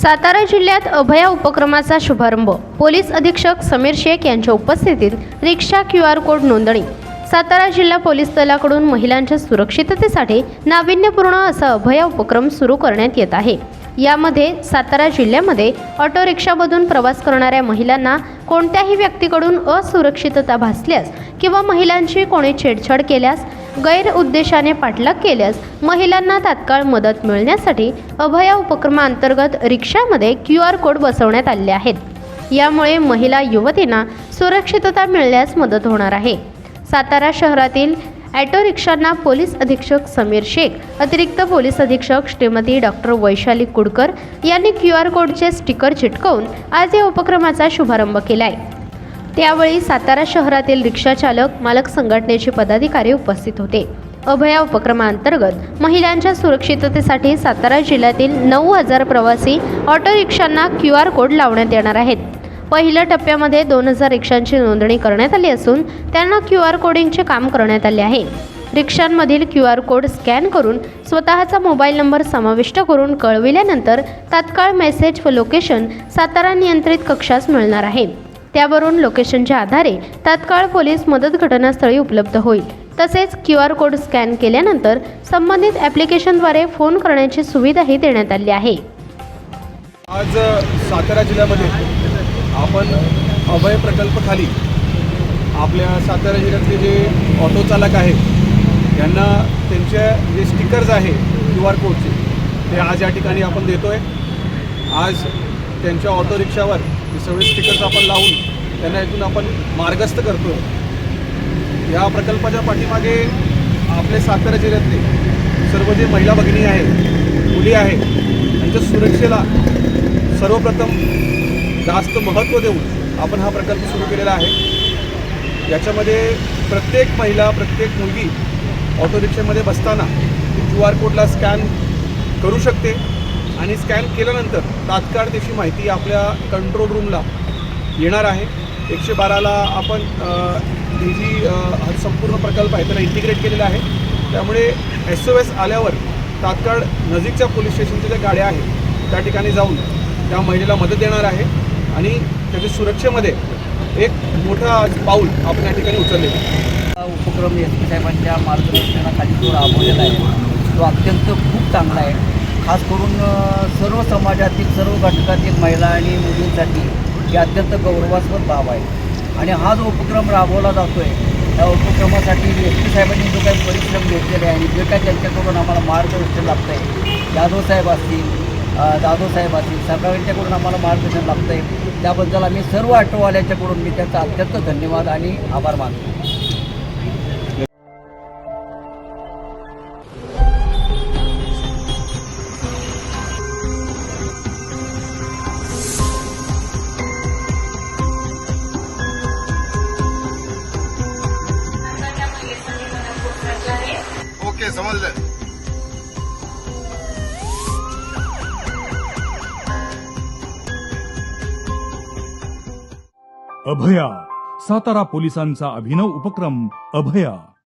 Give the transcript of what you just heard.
सातारा जिल्ह्यात अभया उपक्रमाचा शुभारंभ पोलीस अधीक्षक समीर शेख यांच्या उपस्थितीत रिक्षा QR कोड नोंदणी। सातारा जिल्हा पोलीस दलाकडून महिलांच्या सुरक्षिततेसाठी नाविन्यपूर्ण असा अभया उपक्रम सुरू करण्यात येत आहे। यामध्ये सातारा जिल्ह्यामध्ये ऑटो रिक्षामधून प्रवास करणाऱ्या महिलांना कोणत्याही व्यक्तीकडून असुरक्षितता भासल्यास किंवा महिलांची कोणी छेडछाड केल्यास गैर उद्देशाने पाठलाग केल्यास महिलांना तात्काळ मदत मिळण्यासाठी अभया उपक्रमांतर्गत रिक्षामध्ये QR कोड बसवण्यात आले आहेत। यामुळे महिला युवतींना सुरक्षितता मिळण्यास मदत होणार आहे। सातारा शहरातील ऑटो रिक्षांना पोलीस अधीक्षक समीर शेख, अतिरिक्त पोलीस अधीक्षक श्रीमती डॉक्टर वैशाली कुडकर यांनी QR कोडचे स्टिकर चिटकवून आज या उपक्रमाचा शुभारंभ केलाय। त्यावेळी सातारा शहरातील रिक्षा चालक मालक संघटनेचे पदाधिकारी उपस्थित होते। अभया उपक्रमांतर्गत महिलांच्या सुरक्षिततेसाठी सातारा जिल्ह्यातील 9000 प्रवासी ऑटो रिक्षांना QR कोड लावण्यात येणार आहेत। पहिल्या टप्प्यामध्ये 2000 रिक्षांची नोंदणी करण्यात आली असून त्यांना QR कोडिंगचे काम करण्यात आले आहे। रिक्षांमधील QR कोड स्कॅन करून स्वतःचा मोबाईल नंबर समाविष्ट करून कळविल्यानंतर तात्काळ मेसेज व लोकेशन सातारा नियंत्रित कक्षास मिळणार आहे। त्यावरून लोकेशनच्या आधारे तात्काळ पोलीस मदत घटनास्थळी उपलब्ध होईल। तसेच QR कोड स्कॅन केल्यानंतर संबंधित ॲप्लिकेशनद्वारे फोन करण्याची सुविधाही देण्यात आली आहे। आज सातारा जिल्ह्यामध्ये आपण अभय प्रकल्पाखाली आपल्या सातारा जिल्ह्यातले जे ऑटो चालक आहेत यांना त्यांचे जे स्टिकर्स आहे QR कोडचे ते आज या ठिकाणी आपण देतोय। आज त्यांच्या ऑटो रिक्षावर हे सगळे स्टिकर्स आपण लावून त्यांना इथून आपण मार्गस्थ करतो। या प्रकल्पाच्या पाठीमागे आपले सातारा जिल्ह्यातले सर्व जे महिला भगिनी आहेत, मुली आहेत, त्यांच्या सुरक्षेला सर्वप्रथम जास्त महत्त्व देऊन आपण हा प्रकल्प सुरू केलेला आहे। याच्यामध्ये प्रत्येक महिला, प्रत्येक मुलगी ऑटो रिक्षामध्ये बसताना QR कोडला स्कॅन करू शकते आणि स्कॅन केल्यानंतर तात्काळ त्याची माहिती आपल्या कंट्रोल रूमला येणार आहे। 112ला आपण ही जी संपूर्ण प्रकल्प आहे त्याला इंटिग्रेट केलेला आहे। त्यामुळे SOS आल्यावर तात्काळ नजीकच्या पोलीस स्टेशनच्या ज्या गाड्या आहेत त्या ठिकाणी जाऊन त्या महिलेला मदत देणार आहे आणि त्याच्या सुरक्षेमध्ये एक मोठा पाऊल आपण या ठिकाणी उचलले। हा उपक्रम SP साहेबांच्या मार्गदर्शनाखाली जो राबवलेला आहे तो अत्यंत खूप चांगला आहे। खास करून सर्व समाजातील सर्व घटकातील महिला आणि मुलींसाठी ही अत्यंत गौरवास्पद बाब आहे आणि हा जो उपक्रम राबवला जातो आहे त्या उपक्रमासाठी SP साहेबांनी जो काही परिश्रम घेतलेले आहे आणि जे काही त्यांच्याकडून आम्हाला मार्गदर्शन लागतं आहे, जाधव साहेब असतील, सरकार यांच्याकडून आम्हाला मार्गदर्शन लागतं आहे, त्याबद्दल आम्ही सर्व ऑटोवाल्यांच्याकडून मी त्यांचा अत्यंत धन्यवाद आणि आभार मानतो। ओके, समजलं। अभया, सातारा पोलिसांचा अभिनव उपक्रम अभया।